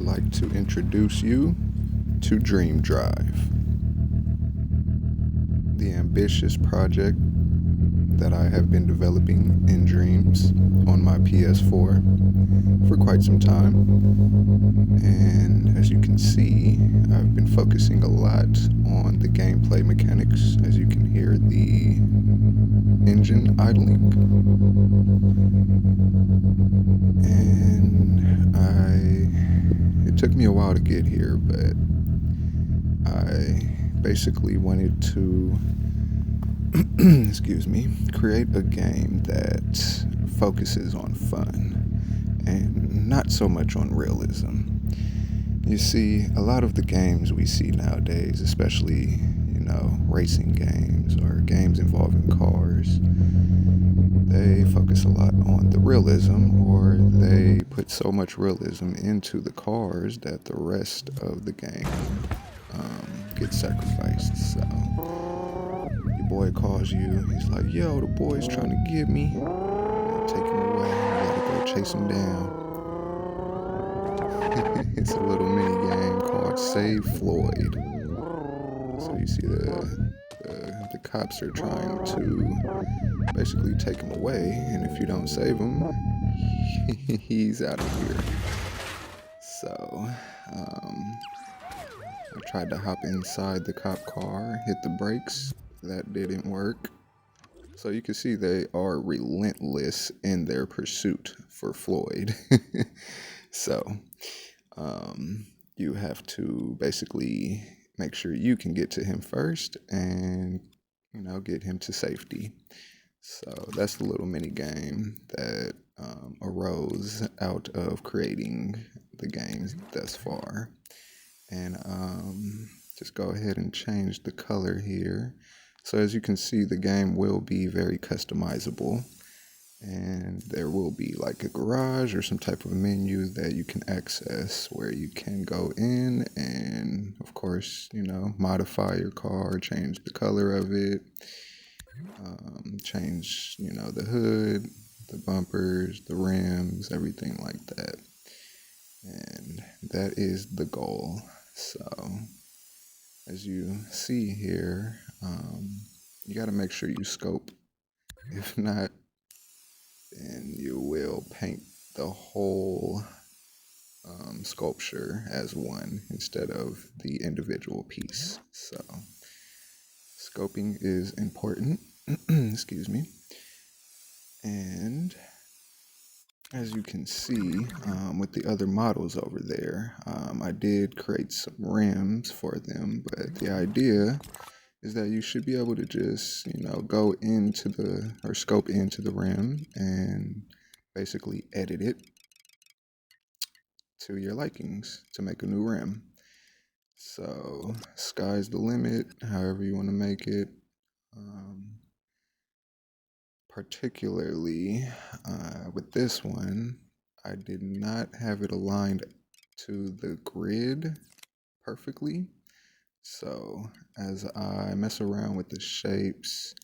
I'd like to introduce you to Dream Drive, the ambitious project that I have been developing in Dreams on my PS4 for quite some time. And as you can see, I've been focusing a lot on the gameplay mechanics. As you can hear the engine idling. And it took me a while to get here, but I basically wanted to create a game that focuses on fun and not so much on realism. You see, a lot of the games we see nowadays, especially, racing games or games involving cars, they focus a lot on the realism, or they put so much realism into the cars that the rest of the game gets sacrificed. So your boy calls you, he's like, yo, the boy's trying to get me. Take him away, you gotta go chase him down. It's a little mini game called Save Floyd. So you see the cops are trying to basically take him away, and if you don't save him, he's out of here. So I tried to hop inside the cop car, hit the brakes. That didn't work. So you can see they are relentless in their pursuit for Floyd. So you have to basically make sure you can get to him first and, get him to safety. So that's the little mini game that arose out of creating the games thus far. And just go ahead and change the color here. So as you can see, the game will be very customizable, and there will be like a garage or some type of menu that you can access where you can go in and, of course, modify your car, change the color of it, change, the hood, the bumpers, the rims, everything like that. And that is the goal. So as you see here, you got to make sure you scope. If not, then you will paint the whole sculpture as one instead of the individual piece. So scoping is important. Excuse me. And as you can see with the other models over there, I did create some rims for them, but the idea is that you should be able to just, go into or scope into the rim and basically edit it to your likings to make a new rim. So sky's the limit, however you want to make it. Particularly with this one, I did not have it aligned to the grid perfectly. So as I mess around with the shapes,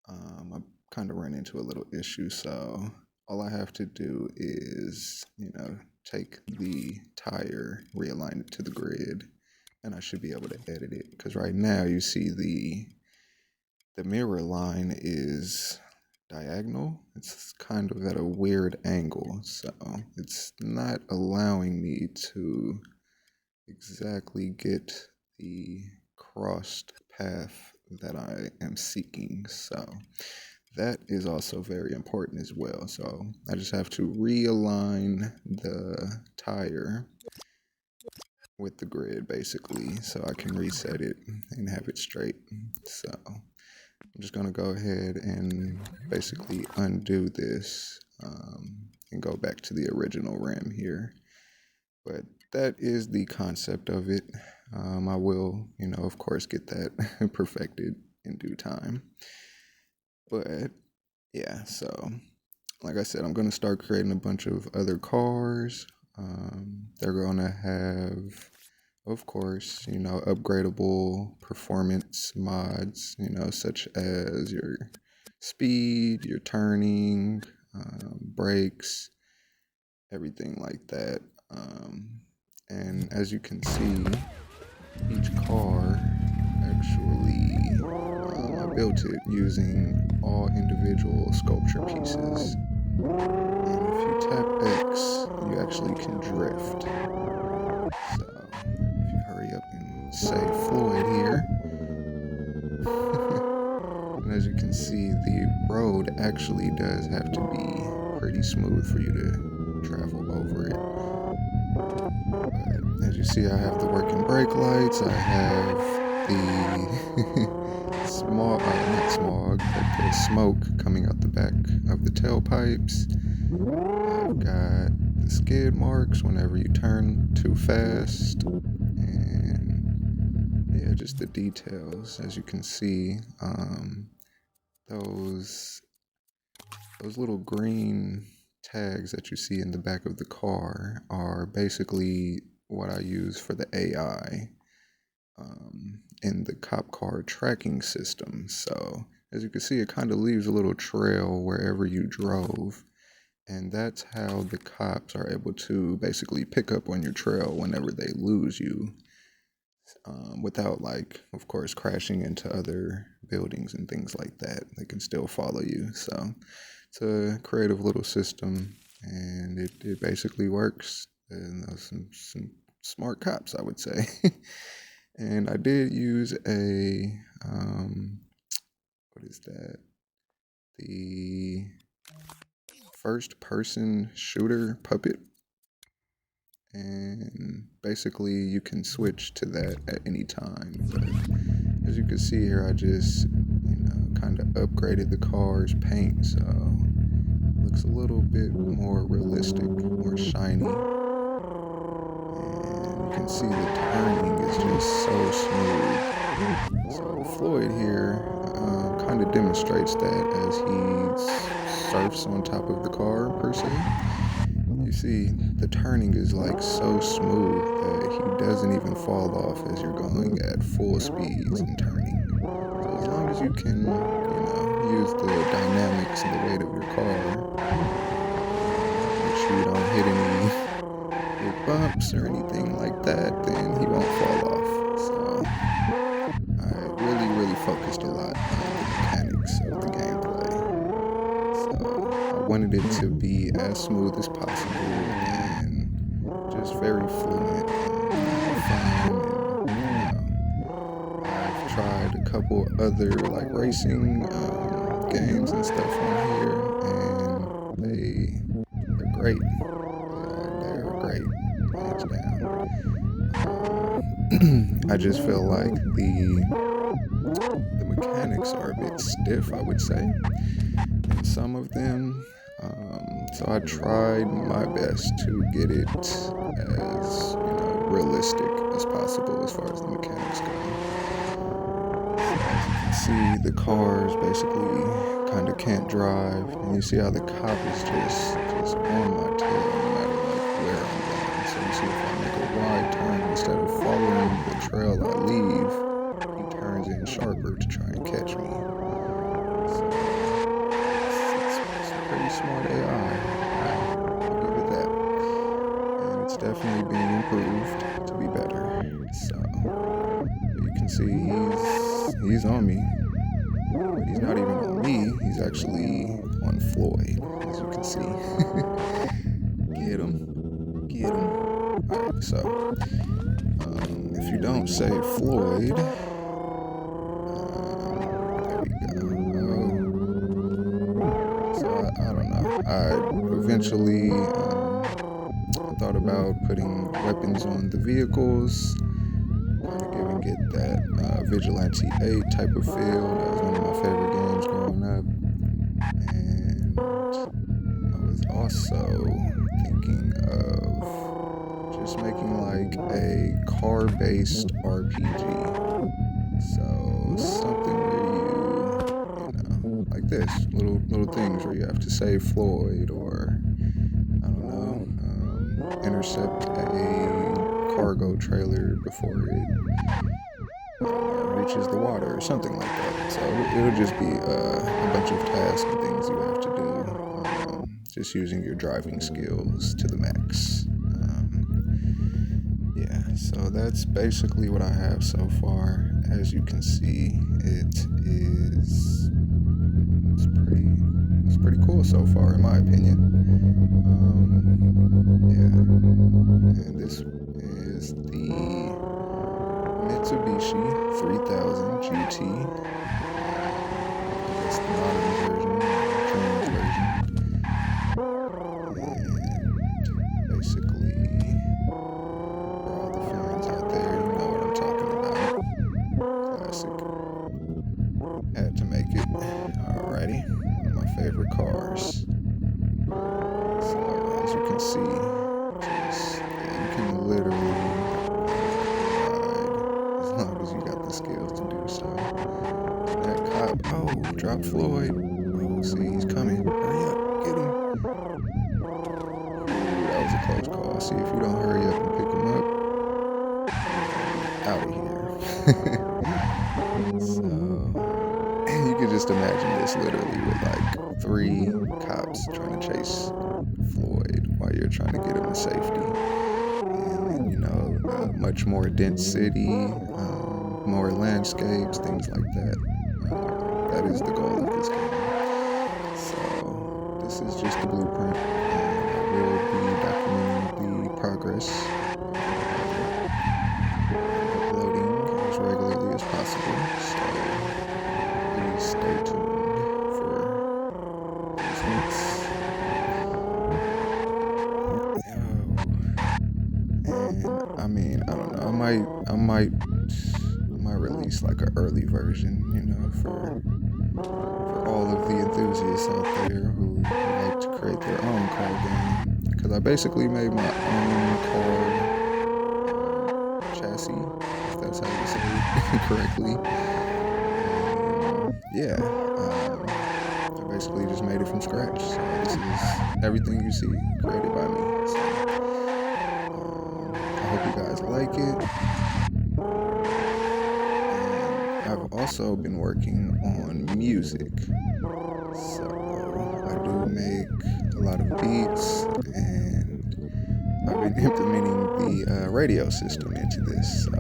I kind of run into a little issue. So all I have to do is, take the tire, realign it to the grid, and I should be able to edit it. Because right now you see the mirror line is diagonal. It's kind of at a weird angle, so it's not allowing me to exactly get the crossed path that I am seeking. So that is also very important as well. So I just have to realign the tire with the grid basically so I can reset it and have it straight. So I'm just going to go ahead and basically undo this and go back to the original rim here. But that is the concept of it. I will, of course, get that perfected in due time. But yeah, so like I said, I'm going to start creating a bunch of other cars. They're going to have, of course, upgradable performance mods, such as your speed, your turning, brakes, everything like that. And as you can see, each car actually, I built it using all individual sculpture pieces. And if you tap X, you actually can drift. So if you hurry up and say Floyd here, and as you can see, the road actually does have to be pretty smooth for you to travel over it. But as you see, I have the working brake lights, I have the not smog, but the smoke coming out the back of the tailpipes. I've got the skid marks whenever you turn too fast, and yeah, just the details. As you can see, those little green tags that you see in the back of the car are basically what I use for the AI in the cop car tracking system. So as you can see, it kind of leaves a little trail wherever you drove. And that's how the cops are able to basically pick up on your trail whenever they lose you, without, like, of course, crashing into other buildings and things like that. They can still follow you. So it's a creative little system, and it basically works. And some smart cops, I would say. And I did use a, what is that? The first person shooter puppet. And basically you can switch to that at any time. But as you can see here, I just, kind of upgraded the car's paint. So it looks a little bit more realistic, more shiny. And you can see the turning is just so smooth. So Floyd here kind of demonstrates that as he surfs on top of the car, per se. You see, the turning is like so smooth that he doesn't even fall off as you're going at full speeds and turning. So as long as you can, use the dynamics and the weight of your car, make sure you don't hit any big bumps or anything like that, then he won't fall off. So I really focused a lot on the mechanics of the gameplay. So I wanted it to be as smooth as possible and just very fluent and fun. And, I've tried a couple other like racing games and stuff on here, and they're great. They're great, hands down. I just feel like the mechanics are a bit stiff, I would say, in some of them. So I tried my best to get it as realistic as possible as far as the mechanics go. So as you can see, the cars basically kind of can't drive, and you see how the cop is just on my tail no matter like where I'm going. So you see, if I make a wide turn, instead of following the trail I leave, he turns in sharper to try and catch me. So it's pretty smart AI. I'll give it that. And it's definitely being improved to be better. So you can see he's on me. But he's not even on me, he's actually on Floyd, as you can see. Get him. Alright, so if you don't say Floyd, there we go. So I don't know. I eventually thought about putting weapons on the vehicles, kind of giving it that Vigilante 8 type of feel. That was one of my favorite games growing up. And I was also thinking of just making like a car-based RPG. So something where you like this, little things where you have to save Floyd, or I don't know, intercept a cargo trailer before it reaches the water or something like that. So it'll just be a bunch of tasks and things you have to do, just using your driving skills to the max. So that's basically what I have so far. As you can see, it's pretty cool so far in my opinion. Yeah, and this is the Mitsubishi 3000 GT. I guess the modern version, Dreams version. And basically, for all the fans out there, you know what I'm talking about. Classic. Had to make it. Alrighty. One of my favorite cars. So as you can see, you can literally ride as long as you got the skills to do so. That cop, oh, drop Floyd. Oh, see, he's coming. Hurry up, get him. Ooh, that was a close call. See, if you don't hurry up and pick him up, out of here. So you could just imagine this literally with like 3 cops trying to chase Floyd while you're trying to get him to safety. And you know, much more dense city, more landscapes, things like that. That is the goal of this game. So this is just the blueprint, and I will be documenting the progress, uploading as regularly as possible. So please stay tuned for these weeks. And I mean, I don't know. I might release like an early version, you know, for all of the enthusiasts out there who like to create their own car game. Because I basically made my own car chassis, if that's how you say it correctly. Yeah, I basically just made it from scratch. So this is everything you see created by me. So I hope you guys like it. I've also been working on music, so I do make a lot of beats, and I've been implementing the radio system into this, so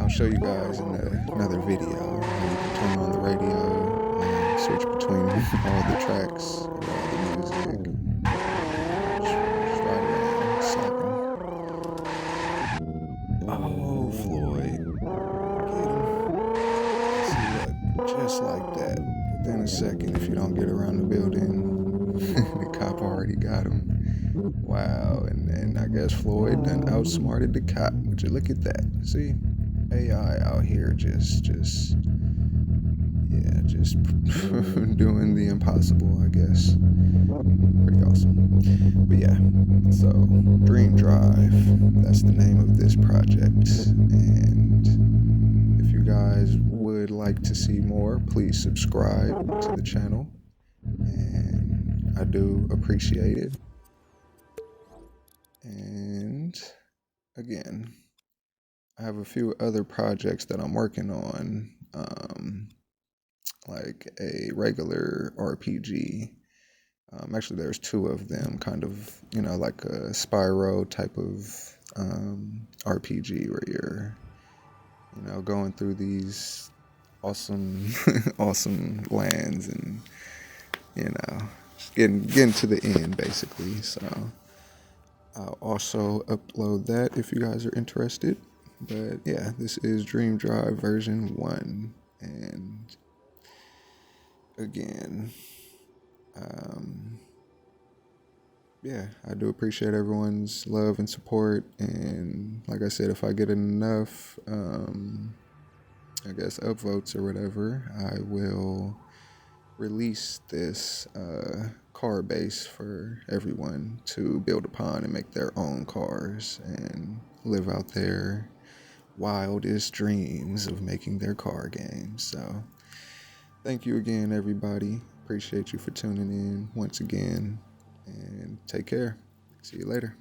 I'll show you guys in another video how you can turn on the radio and switch between all the tracks, all the music, just ride around, slapping. Oh, Floyd. Just like that. Within a second, if you don't get around the building, the cop already got him. Wow, and then I guess Floyd done outsmarted the cop. Would you look at that? See? AI out here just doing the impossible, I guess. Pretty awesome. But yeah, so Dream Drive, that's the name of this project. And if you guys would like to see more, please subscribe to the channel, and I do appreciate it. And again, I have a few other projects that I'm working on, like a regular RPG. Actually, there's 2 of them, kind of, you know, like a Spyro type of RPG where you're, you know, going through these awesome awesome lands and, you know, getting to the end basically. So I'll also upload that if you guys are interested. But yeah, this is Dream Drive version 1, and again, yeah, I do appreciate everyone's love and support, and like I said, if I get enough I guess upvotes or whatever, I will release this car base for everyone to build upon and make their own cars and live out their wildest dreams of making their car games. So thank you again, everybody. Appreciate you for tuning in once again, and take care. See you later.